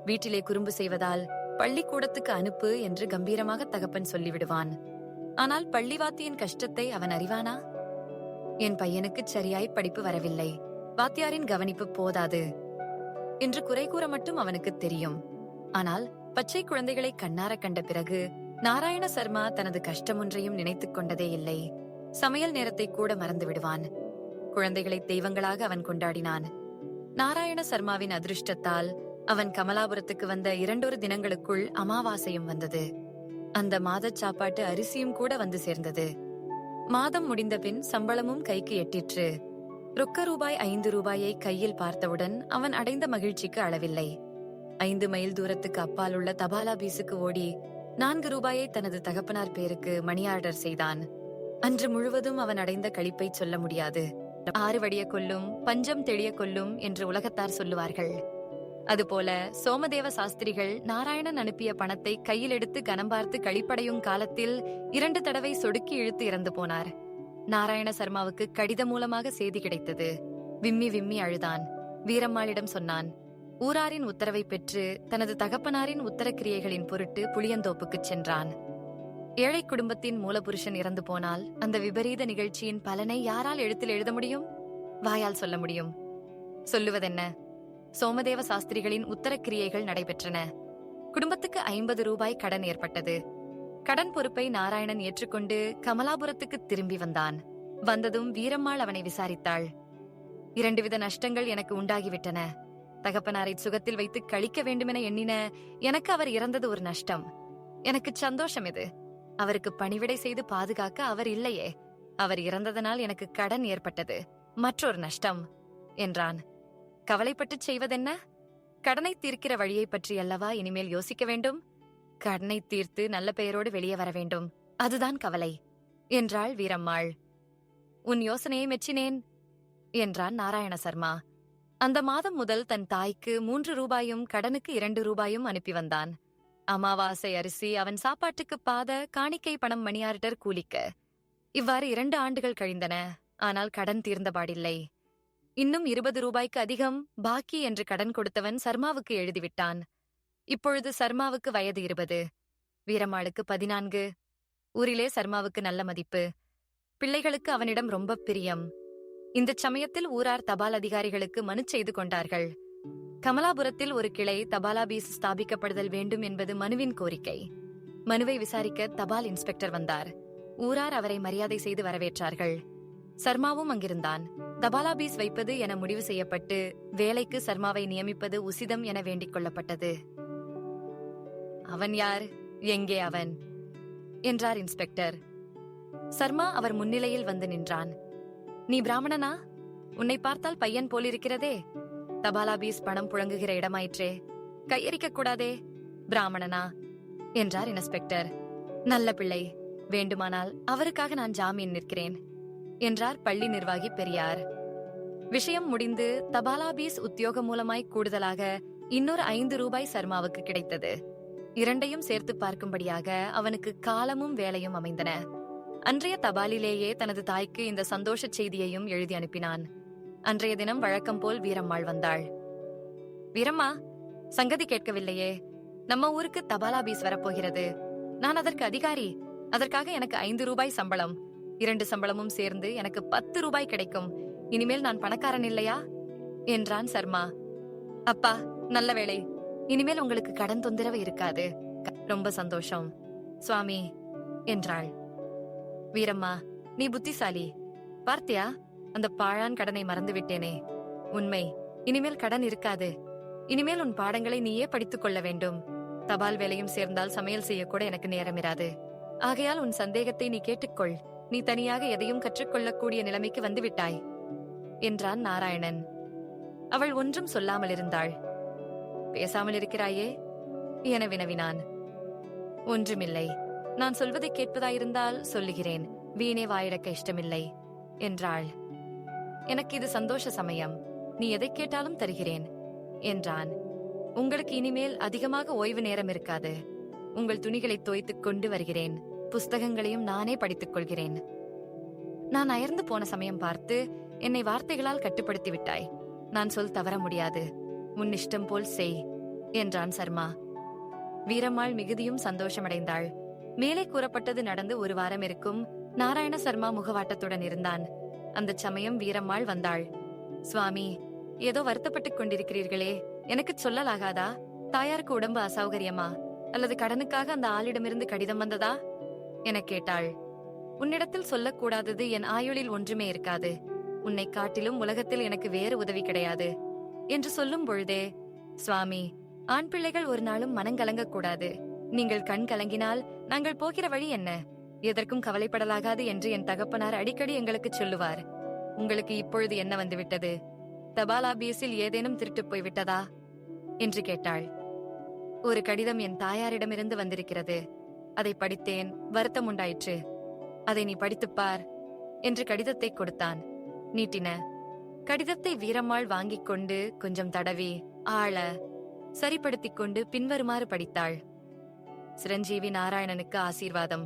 வீட்டிலே குறும்பு செய்வதால் பள்ளிக்கூடத்துக்கு அனுப்பு என்று கம்பீரமாக தகப்பன் சொல்லிவிடுவான். ஆனால் பள்ளிவாத்தியின் கஷ்டத்தை அவன் அறிவானா? என் பையனுக்கு சரியாய் படிப்பு வரவில்லை, வாத்தியாரின் கவனிப்பு போதாது என்று குறை கூற மட்டும் அவனுக்கு தெரியும். ஆனால் பச்சை குழந்தைகளை கண்ணார கண்ட பிறகு நாராயண சர்மா தனது கஷ்டம் ஒன்றையும் நினைத்துக் கொண்டதே இல்லை. சமையல் நேரத்தை கூட மறந்து விடுவான். குழந்தைகளை தெய்வங்களாக அவன் கொண்டாடினான். நாராயண சர்மாவின் அதிருஷ்டத்தால் அவன் கமலாபுரத்துக்கு வந்த 2 தினங்களுக்குள் அமாவாசையும் வந்தது. அந்த மாதச் சாப்பாட்டு அரிசியும் கூட வந்து சேர்ந்தது. மாதம் முடிந்த பின் சம்பளமும் கைக்கு எட்டிற்று. ரொக்க ரூபாய் 5 ரூபாயை கையில் பார்த்தவுடன் அவன் அடைந்த மகிழ்ச்சிக்கு அளவில்லை. 5 மைல் தூரத்துக்கு அப்பால் உள்ள தபால் ஆபீஸுக்கு ஓடி 4 ரூபாயை தனது தகப்பனார் பேருக்கு மணி ஆர்டர் செய்தான். அன்று முழுவதும் அவன் அடைந்த களிப்பை சொல்ல முடியாது. 6 வடிய கொல்லும், பஞ்சம் தெளிய கொல்லும் என்று உலகத்தார் சொல்லுவார்கள். அதுபோல சோமதேவ சாஸ்திரிகள் நாராயணன் அனுப்பிய பணத்தை கையில் எடுத்து கனம் பார்த்து களிப்படையும் காலத்தில் 2 தடவை சொடுக்கி இழுத்து இறந்து போனார். நாராயண சர்மாவுக்கு கடிதம் மூலமாக செய்தி கிடைத்தது. விம்மி விம்மி அழுதான். வீரம்மாளிடம் சொன்னான். ஊராரின் உத்தரவை பெற்று தனது தகப்பனாரின் உத்தரக்கிரியைகளின் பொருட்டு புளியந்தோப்புக்குச் சென்றான். ஏழை குடும்பத்தின் மூலபுருஷன் இறந்து போனால் அந்த விபரீத நிகழ்ச்சியின் பலனை யாரால் எழுத்தில் எழுத முடியும்? வாயால் சொல்ல முடியும். சொல்லுவதென்ன? சோமதேவ சாஸ்திரிகளின் உத்தரக்கிரியைகள் நடைபெற்றன. குடும்பத்துக்கு 50 ரூபாய் கடன் ஏற்பட்டது. கடன் பொறுப்பை நாராயணன் ஏற்றுக்கொண்டு கமலாபுரத்துக்கு திரும்பி வந்தான். வந்ததும் வீரம்மாள் அவனை விசாரித்தாள். 2 வித நஷ்டங்கள் எனக்கு உண்டாகிவிட்டன. தகப்பனாரை சுகத்தில் வைத்து கழிக்க வேண்டுமென எண்ணின எனக்கு அவர் இறந்தது ஒரு நஷ்டம். எனக்கு சந்தோஷம் இது. அவருக்கு பணிவிடை செய்து பாதுகாக்க அவர் இல்லையே. அவர் இறந்ததனால் எனக்கு கடன் ஏற்பட்டது, மற்றொரு நஷ்டம் என்றான். கவலைப்பட்டு செய்வதென்ன? கடனை தீர்க்கிற வழியை பற்றி அல்லவா இனிமேல் யோசிக்க வேண்டும். கடனை தீர்த்து நல்ல பெயரோடு வெளியே வர வேண்டும், அதுதான் கவலை என்றாள் வீரம்மாள். உன் யோசனையை மெச்சினேன் என்றான் நாராயண சர்மா. அந்த மாதம் முதல் தன் தாய்க்கு 3 ரூபாயும் கடனுக்கு 2 ரூபாயும் அனுப்பி வந்தான். அமாவாசை அரிசி, அவன் சாப்பாட்டுக்கு பாத, காணிக்கை பணம், மணியார்டர் கூலிக்க. இவ்வாறு 2 ஆண்டுகள் கழிந்தன. ஆனால் கடன் தீர்ந்தபாடில்லை. இன்னும் 20 ரூபாய்க்கு அதிகம் பாக்கி என்று கடன் கொடுத்தவன் சர்மாவுக்கு எழுதிவிட்டான். இப்பொழுது சர்மாவுக்கு வயது 20, வீரம்மாளுக்கு 14. ஊரிலே சர்மாவுக்கு நல்ல மதிப்பு. பிள்ளைகளுக்கு அவனிடம் ரொம்ப பிரியம். இந்த சமயத்தில் ஊரார் தபால் அதிகாரிகளுக்கு மனு செய்து கொண்டார்கள். கமலாபுரத்தில் ஒரு கிளை தபாலாபீஸ் ஸ்தாபிக்கப்படுதல் வேண்டும் என்பது மனுவின் கோரிக்கை. மனுவை விசாரிக்க தபால் இன்ஸ்பெக்டர் வந்தார். ஊரார் அவரை மரியாதை செய்து வரவேற்றார்கள். சர்மாவும் அங்கிருந்தான். தபாலாபீஸ் வைப்பது என முடிவு செய்யப்பட்டு வேலைக்கு சர்மாவை நியமிப்பது உசிதம் என வேண்டிக் கொள்ளப்பட்டது. அவன் யார்? எங்கே அவன் என்றார் இன்ஸ்பெக்டர். சர்மா அவர் முன்னிலையில் வந்து நின்றான். நீ பிராமணனா? உன்னை பார்த்தால் பையன் போலிருக்கிறதே. தபாலாபீஸ் பணம் புழங்குகிற இடமாயிற்றே, கையெறிக்க கூடாதே. பிராமணனா என்றார் இன்ஸ்பெக்டர். நல்ல பிள்ளை, வேண்டுமானால் அவருக்காக நான் ஜாமீன் நிற்கிறேன் என்றார் பள்ளி நிர்வாகி பெரியார். விஷயம் முடிந்து தபாலாபீஸ் உத்தியோக மூலமாய் கூடுதலாக இன்னொரு 5 ரூபாய் சர்மாவுக்கு கிடைத்தது. 2ஐயும் சேர்த்து பார்க்கும்படியாக அவனுக்கு காலமும் வேலையும் அமைந்தன. அன்றைய தபாலிலேயே தனது தாய்க்கு இந்த சந்தோஷ செய்தியையும் எழுதி அனுப்பினான். அன்றைய தினம் வழக்கம் போல் வீரம்மாள் வந்தாள். வீரம்மா, சங்கதி கேட்கவில்லையே. நம்ம ஊருக்கு தபாலாபீஸ் வரப்போகிறது. நான் அதற்கு அதிகாரி. அதற்காக எனக்கு 5 ரூபாய் சம்பளம். 2 சம்பளமும் சேர்ந்து எனக்கு 10 ரூபாய் கிடைக்கும். இனிமேல் நான் பணக்காரன் இல்லையா என்றான் சர்மா. அப்பா, நல்ல வேளை. இனிமேல் உங்களுக்கு கடன் தொந்தரவு இருக்காது. ரொம்ப சந்தோஷம் சுவாமி என்றாள். வீரம்மா, நீ புத்திசாலி. பார்த்தியா, அந்த பாழான் கடனை மறந்துவிட்டேனே. உண்மை, இனிமேல் கடன் இருக்காது. இனிமேல் உன் பாடங்களை நீயே படித்துக் கொள்ள வேண்டும். தபால் வேலையும் சேர்ந்தால் சமையல் செய்யக்கூட எனக்கு நேரமிராது. ஆகையால் உன் சந்தேகத்தை நீ கேட்டுக்கொள். நீ தனியாக எதையும் கற்றுக்கொள்ளக்கூடிய நிலைமைக்கு வந்துவிட்டாய் என்றான் நாராயணன். அவள் ஒன்றும் சொல்லாமல் இருந்தாள். பேசாமல் இருக்கிறாயே என வினவினான். ஒன்றுமில்லை, நான் சொல்வதை கேட்பதாயிருந்தால் சொல்லுகிறேன். வீணே வாயிடக்க இஷ்டமில்லை என்றாள். எனக்கு இது சந்தோஷ சமயம். நீ எதை கேட்டாலும் தருகிறேன் என்றான். உங்களுக்கு இனிமேல் அதிகமாக ஓய்வு நேரம் இருக்காது. உங்கள் துணிகளை தோய்த்துக் கொண்டு வருகிறேன். புஸ்தகங்களையும் நானே படித்துக் கொள்கிறேன். நான் அயர்ந்து போன சமயம் பார்த்து என்னை வார்த்தைகளால் கட்டுப்படுத்தி விட்டாய். நான் சொல் தவற முடியாது. உன் இஷ்டம் போல் செய் என்றான் சர்மா. வீரம்மாள் மிகுதியும் சந்தோஷமடைந்தாள். மேலே கூறப்பட்டது நடந்து 1 வாரம் இருக்கும். நாராயண சர்மா முகவாட்டத்துடன் இருந்தான். அந்த சமயம் வீரம்மாள் வந்தாள். சுவாமி, ஏதோ வருத்தப்பட்டுக் கொண்டிருக்கிறீர்களே, எனக்கு சொல்லலாகாதா? தாயாருக்கு உடம்பு அசௌகரியமா, அல்லது கடனுக்காக அந்த ஆளிடமிருந்து கடிதம் வந்ததா என கேட்டாள். உன்னிடத்தில் சொல்லக்கூடாதது என் ஆயுளில் ஒன்றுமே இருக்காது. உன்னை காட்டிலும் உலகத்தில் எனக்கு வேறு உதவி கிடையாது என்று சொல்லும் பொழுதே, சுவாமி, ஆண் பிள்ளைகள் ஒரு நாளும் மனங்கலங்க கூடாது. நீங்கள் கண் கலங்கினால் நாங்கள் போகிற வழி என்ன? எதற்கும் கவலைப்படலாகாது என்று என் தகப்பனார் அடிக்கடி எங்களுக்கு சொல்லுவார். உங்களுக்கு இப்பொழுது என்ன வந்துவிட்டது? தபாலாபீஸில் ஏதேனும் திருட்டு போய்விட்டதா என்று கேட்டாள். ஒரு கடிதம் என் தாயாரிடமிருந்து வந்திருக்கிறது. அதை படித்தேன், வருத்தம் உண்டாயிற்று. அதை நீ படித்துப் பார் என்று கடிதத்தை கொடுத்தான். நீட்டின. கடிதத்தை வீரம்மாள் வாங்கிக் கொண்டு கொஞ்சம் தடவி ஆள சரிப்படுத்திக் கொண்டு பின்வருமாறு படித்தாள். சிரஞ்சீவி நாராயணனுக்கு ஆசீர்வாதம்.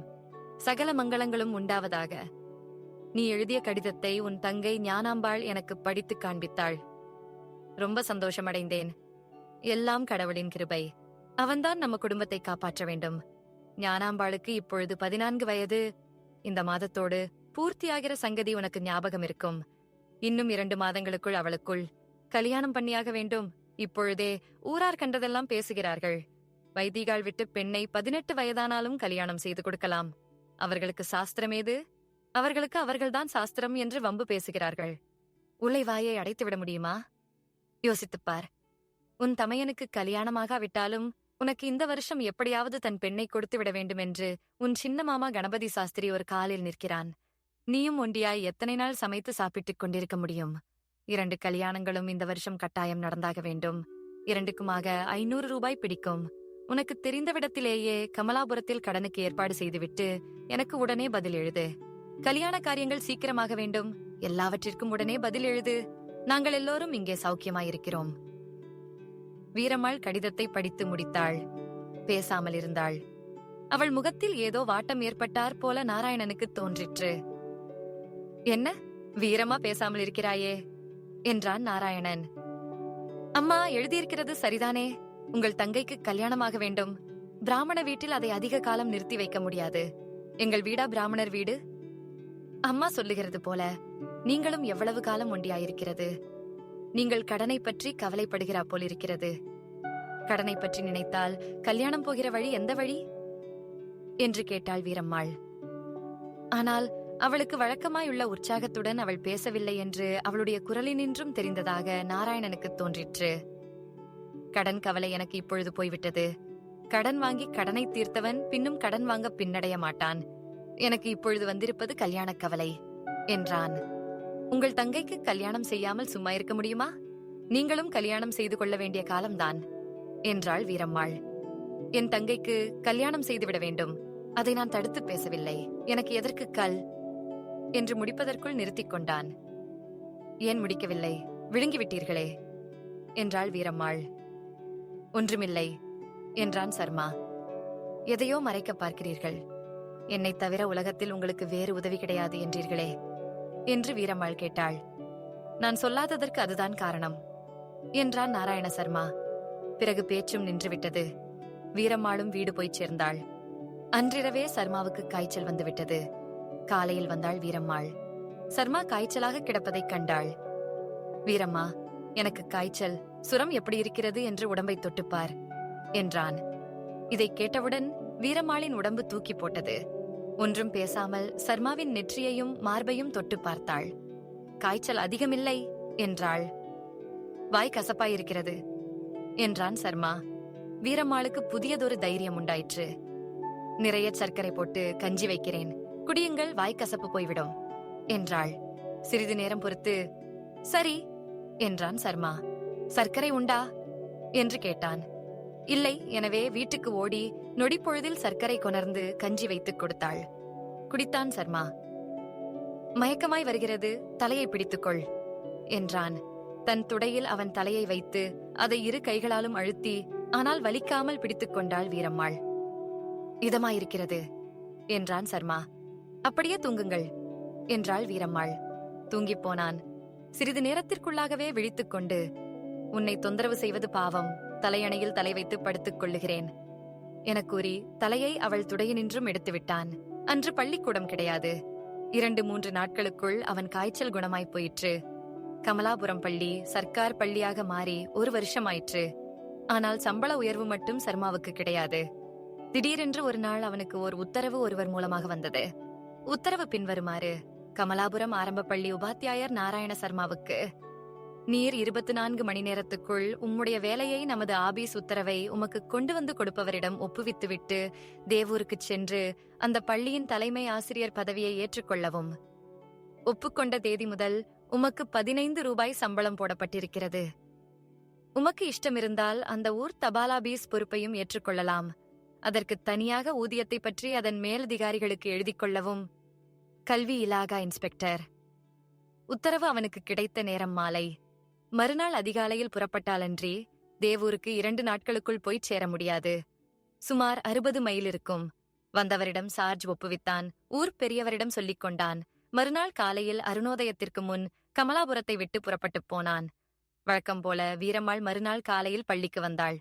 சகல மங்களங்களும் உண்டாவதாக. நீ எழுதிய கடிதத்தை உன் தங்கை ஞானாம்பாள் எனக்கு படித்து காண்பித்தாள். ரொம்ப சந்தோஷமடைந்தேன். எல்லாம் கடவுளின் கிருபை. அவன்தான் நம்ம குடும்பத்தை காப்பாற்ற வேண்டும். ஞானாம்பாளுக்கு இப்பொழுது 14 வயது. இந்த மாதத்தோடு பூர்த்தியாகிற சங்கதி உனக்கு ஞாபகம் இருக்கும். இன்னும் 2 மாதங்களுக்குள் அவளுக்குள் கல்யாணம் பண்ணியாக வேண்டும். இப்பொழுதே ஊரார் கண்டதெல்லாம் பேசுகிறார்கள். வைதிகால் விட்டு பெண்ணை 18 வயதானாலும் கல்யாணம் செய்து கொடுக்கலாம். அவர்களுக்கு சாஸ்திரமேது? அவர்களுக்கு அவர்கள்தான் சாஸ்திரம் என்று வம்பு பேசுகிறார்கள். உலை வாயை அடைத்துவிட முடியுமா? யோசித்துப்பார். உன் தமையனுக்கு கல்யாணமாகாவிட்டாலும் உனக்கு இந்த வருஷம் எப்படியாவது தன் பெண்ணை கொடுத்து விட வேண்டும் என்று உன் சின்ன மாமா கணபதி சாஸ்திரி ஒரு காலில் நிற்கிறான். நீயும் ஒண்டியாய் எத்தனை நாள் சமைத்து சாப்பிட்டுக் கொண்டிருக்க முடியும்? 2 கல்யாணங்களும் இந்த வருஷம் கட்டாயம் நடந்தாக வேண்டும். 2க்குமாக 500 ரூபாய் பிடிக்கும். உனக்கு தெரிந்தவிடத்திலேயே கமலாபுரத்தில் கடனுக்கு ஏற்பாடு செய்துவிட்டு எனக்கு உடனே பதில் எழுது. கல்யாண காரியங்கள் சீக்கிரமாக வேண்டும். எல்லாவற்றிற்கும் உடனே பதில் எழுது. நாங்கள் எல்லோரும் இங்கே சௌக்கியமாயிருக்கிறோம். வீரம்மாள் கடிதத்தை படித்து முடித்தாள். பேசாமல் இருந்தாள். அவள் முகத்தில் ஏதோ வாட்டம் ஏற்பட்டார் போல நாராயணனுக்கு தோன்றிற்று. என்ன வீரமா பேசாமல் இருக்கிறாயே என்றான் நாராயணன். அம்மா, எழுதியிருக்கிறது சரிதானே? உங்கள் தங்கைக்கு கல்யாணமாக வேண்டும். பிராமண வீட்டில் அதை அதிக காலம் நிறுத்தி வைக்க முடியாது. எங்கள் வீடா பிராமணர் வீடு? அம்மா சொல்லுகிறது போல நீங்களும் எவ்வளவு காலம் ஒண்டியாயிருக்கிறது. நீங்கள் கடனை பற்றி கவலைப்படுகிறா போலிருக்கிறது. கடனை பற்றி நினைத்தால் கல்யாணம் போகிற வழி எந்த வழி என்று கேட்டாள் வீரம்மாள். ஆனால் அவளுக்கு வழக்கமாயுள்ள உற்சாகத்துடன் அவள் பேசவில்லை என்று அவளுடைய குரலினின்றும் தெரிந்ததாக நாராயணனுக்கு தோன்றிற்று. கடன் கவலை எனக்கு இப்பொழுது போய்விட்டது. கடன் வாங்கி கடனை தீர்த்தவன் பின்னும் கடன் வாங்க பின்னடைய மாட்டான். எனக்கு இப்பொழுது வந்திருப்பது கல்யாண கவலை என்றான். உங்கள் தங்கைக்கு கல்யாணம் செய்யாமல் சும்மா இருக்க முடியுமா? நீங்களும் கல்யாணம் செய்து கொள்ள வேண்டிய காலம்தான் என்றாள் வீரம்மாள். என் தங்கைக்கு கல்யாணம் செய்துவிட வேண்டும். அதை நான் தடுத்து பேசவில்லை. எனக்கு எதற்கு கல் என்று முடிப்பதற்குள் நிறுத்திக் கொண்டான். ஏன் முடிக்கவில்லை? விழுங்கிவிட்டீர்களே என்றாள் வீரம்மாள். ஒன்றுமில்லை என்றான் சர்மா. எதையோ மறைக்க பார்க்கிறீர்கள். என்னை தவிர உலகத்தில் உங்களுக்கு வேறு உதவி கிடையாது என்றீர்களே என்று வீரம்மாள் கேட்டாள். நான் சொல்லாததற்கு அதுதான் காரணம் என்றான் நாராயண சர்மா. பிறகு பேச்சும் நின்றுவிட்டது. வீரம்மாளும் வீடு போய் சேர்ந்தாள். அன்றிரவே சர்மாவுக்கு காய்ச்சல் வந்துவிட்டது. காலையில் வந்தாள் வீரம்மாள். சர்மா காய்ச்சலாக கிடப்பதைக் கண்டாள். வீரம்மா, எனக்கு காய்ச்சல், சுரம் எப்படி இருக்கிறது என்று உடம்பை தொட்டுப்பார் என்றான். இதை கேட்டவுடன் வீரம்மாளின் உடம்பு தூக்கி போட்டது. ஒன்றும் பேசாமல் சர்மாவின் நெற்றியையும் மார்பையும் தொட்டு பார்த்தாள். காய்ச்சல் அதிகமில்லை என்றாள். வாய் கசப்பாயிருக்கிறது என்றான் சர்மா. வீரம்மாளுக்கு புதியதொரு தைரியம் உண்டாயிற்று. நிறைய சர்க்கரை போட்டு கஞ்சி வைக்கிறேன், குடியுங்கள், வாய்க்கசப்பு போய்விடும் என்றாள். சிறிது நேரம் பொறுத்து சரி என்றான் சர்மா. சர்க்கரை உண்டா என்று கேட்டான். இல்லை. எனவே வீட்டுக்கு ஓடி நொடிப்பொழுதில் சர்க்கரை கொணர்ந்து கஞ்சி வைத்துக் கொடுத்தாள். குடித்தான் சர்மா. மயக்கமாய் வருகிறது, தலையை பிடித்துக்கொள் என்றான். தன் துடையில் அவன் தலையை வைத்து அதை 2 கைகளாலும் அழுத்தி ஆனால் வலிக்காமல் பிடித்துக் கொண்டாள் வீரம்மாள். இதமாயிருக்கிறது என்றான் சர்மா. அப்படியே தூங்குங்கள் என்றாள் வீரம்மாள். தூங்கிப் போனான். சிறிது நேரத்திற்குள்ளாகவே விழித்துக் கொண்டு, உன்னை தொந்தரவு செய்வது பாவம், தலையணையில் தலை வைத்து படுத்துக் கொள்ளுகிறேன் என கூறி தலையை அவள் துடையினின்றும் எடுத்துவிட்டான். அன்று பள்ளிக்கூடம் கிடையாது. 2-3 நாட்களுக்குள் அவன் காய்ச்சல் குணமாய்ப் போயிற்று. கமலாபுரம் பள்ளி சர்க்கார் பள்ளியாக மாறி 1 வருஷமாயிற்று. ஆனால் சம்பள உயர்வு மட்டும் சர்மாவுக்கு கிடையாது. திடீரென்று ஒரு நாள் அவனுக்கு ஓர் உத்தரவு ஒருவர் மூலமாக வந்தது. உத்தரவு பின்வருமாறு: கமலாபுரம் ஆரம்ப பள்ளி உபாத்தியாயர் நாராயண சர்மாவுக்கு, நீர் 24 மணி நேரத்துக்குள் உம்முடைய வேலையை நமது ஆபீஸ் உத்தரவை உமக்கு கொண்டு வந்து கொடுப்பவரிடம் ஒப்புவித்துவிட்டு தேவூருக்குச் சென்று அந்த பள்ளியின் தலைமை ஆசிரியர் பதவியை ஏற்றுக்கொள்ளவும். ஒப்புக்கொண்ட தேதி முதல் உமக்கு 15 ரூபாய் சம்பளம் போடப்பட்டிருக்கிறது உமக்கு இஷ்டமிருந்தால் அந்த ஊர் தபாலாபீஸ் பொறுப்பையும் ஏற்றுக்கொள்ளலாம். அதற்கு தனியாக ஊதியத்தை பற்றி அதன் மேலதிகாரிகளுக்கு எழுதிக் கொள்ளவும். கல்வி இலாகா இன்ஸ்பெக்டர். உத்தரவு அவனுக்கு கிடைத்த நேரம் மாலை. மறுநாள் அதிகாலையில் புறப்பட்டாலன்றி தேவூருக்கு 2 நாட்களுக்குள் போய்ச் சேர முடியாது. சுமார் 60 மைல் இருக்கும். வந்தவரிடம் சார்ஜ் ஒப்புவித்தான். ஊர் பெரியவரிடம் சொல்லிக் கொண்டான். மறுநாள் காலையில் அருணோதயத்திற்கு முன் கமலாபுரத்தை விட்டு புறப்பட்டுப் போனான். வழக்கம் போல வீரம்மாள் மறுநாள் காலையில் பள்ளிக்கு வந்தாள்.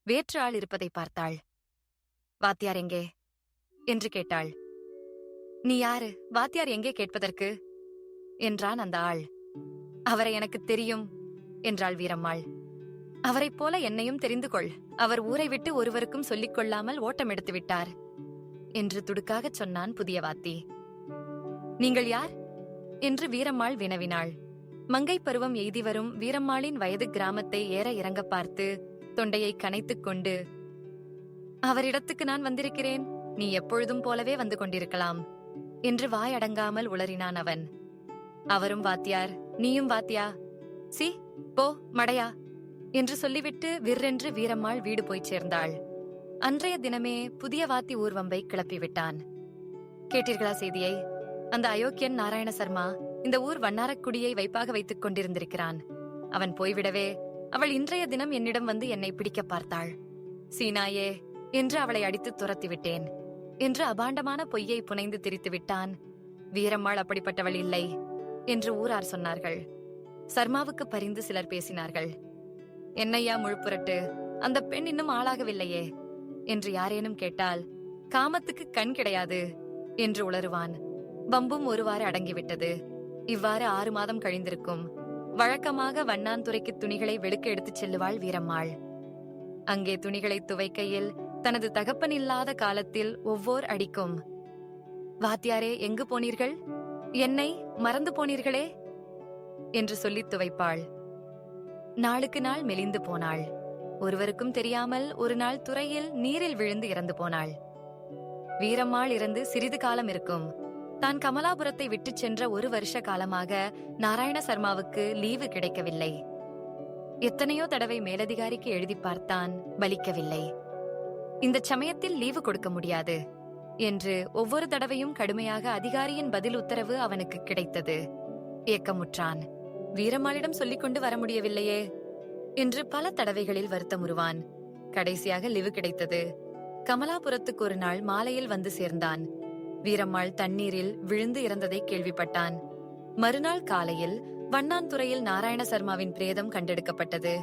வேற்று ஆள் இருப்பதை பார்த்தாள். வாத்தியார் எங்கே என்று கேட்டாள். நீ யாரு, வாத்தியார் எங்கே கேட்பதற்கு என்றான் அந்த ஆள். அவரை எனக்கு தெரியும் என்றாள் வீரம்மாள். அவரைப் போல என்னையும் தெரிந்து கொள். அவர் ஊரை விட்டு ஒருவருக்கும் சொல்லிக் கொள்ளாமல் ஓட்டம் எடுத்து விட்டார் என்று துடுக்காகச் சொன்னான் புதிய வாத்தி. நீங்கள் யார் என்று வீரம்மாள் வினவினாள். மங்கை பருவம் எய்தி வரும் வீரம்மாளின் வயது கிராமத்தை ஏற இறங்க பார்த்து தொண்டையை கனைத்துக் கொண்டு, அவரிடத்துக்கு நான் வந்திருக்கிறேன், நீ எப்பொழுதும் போலவே வந்து கொண்டிருக்கலாம் என்று வாயடங்காமல் உளறினான் அவன். அவரும் வாத்தியார், நீயும் வாத்தியா, சி போ மடையா என்று சொல்லிவிட்டு விற்றென்று வீரம்மாள் வீடு போய்ச் சேர்ந்தாள். அன்றைய தினமே புதிய வாத்தி ஊர்வம்பை கிளப்பிவிட்டான். கேட்டீர்களா செய்தியை? அந்த அயோக்கியன் நாராயண சர்மா இந்த ஊர் வண்ணாரக்குடியை வைப்பாக வைத்துக் கொண்டிருந்திருக்கிறான். அவன் போய்விடவே அவள் இன்றைய தினம் என்னிடம் வந்து என்னை பிடிக்க பார்த்தாள். சீனாயே என்று அவளை அடித்து துரத்திவிட்டேன் என்று அபாண்டமான பொய்யை புனைந்து திரித்து விட்டான். வீரம்மாள் அப்படிப்பட்டவள் இல்லை என்று ஊரார் சொன்னார்கள். சர்மாவுக்கு பரிந்து சிலர் பேசினார்கள். என்னையா முழுப்புரட்டு, அந்த பெண் இன்னும் ஆளாகவில்லையே என்று யாரேனும் கேட்டால், காமத்துக்கு கண் கிடையாது என்று உளறுவான். வம்பும் ஒருவாறு அடங்கிவிட்டது. இவ்வாறு 6 மாதம் கழிந்திருக்கும். வழக்கமாக வண்ணாந்துறைக்கு துணிகளை வெளுக்க எடுத்துச் செல்லுவாள் வீரம்மாள். அங்கே துணிகளை துவைக்கையில் தனது தகப்பன் இல்லாத காலத்தில் ஒவ்வொரு அடிக்கும், வாத்தியாரே எங்கு போனீர்கள், என்னை மறந்து போனீர்களே என்று சொல்லித் துவைப்பாள். நாளுக்கு நாள் மெலிந்து போனாள். ஒருவருக்கும் தெரியாமல் ஒரு நாள் துறையில் நீரில் விழுந்து இறந்து போனாள். வீரம்மாள் இறந்து சிறிது காலம் இருக்கும். தான் கமலாபுரத்தை விட்டுச் சென்ற 1 வருஷ காலமாக நாராயண சர்மாவுக்கு லீவு கிடைக்கவில்லை. எத்தனையோ தடவை மேலதிகாரிக்கு எழுதி பார்த்தான், பலிக்கவில்லை. இந்த சமயத்தில் லீவு கொடுக்க முடியாது என்று ஒவ்வொரு தடவையும் கடுமையாக அதிகாரியின் பதில் உத்தரவு அவனுக்கு கிடைத்தது. ஏக்கமுற்றான். வீரம்மாளிடம் சொல்லிக் கொண்டு வர முடியவில்லையே என்று பல தடவைகளில் வருத்தமுறுவான். கடைசியாக லீவு கிடைத்தது. கமலாபுரத்துக்கு ஒரு நாள் மாலையில் வந்து சேர்ந்தான். வீரம்மாள் தண்ணீரில் விழுந்து இறந்ததை கேள்விப்பட்டான். மறுநாள் காலையில் வண்ணாந்துறையில் நாராயண சர்மாவின் பிரேதம் கண்டெடுக்கப்பட்டது.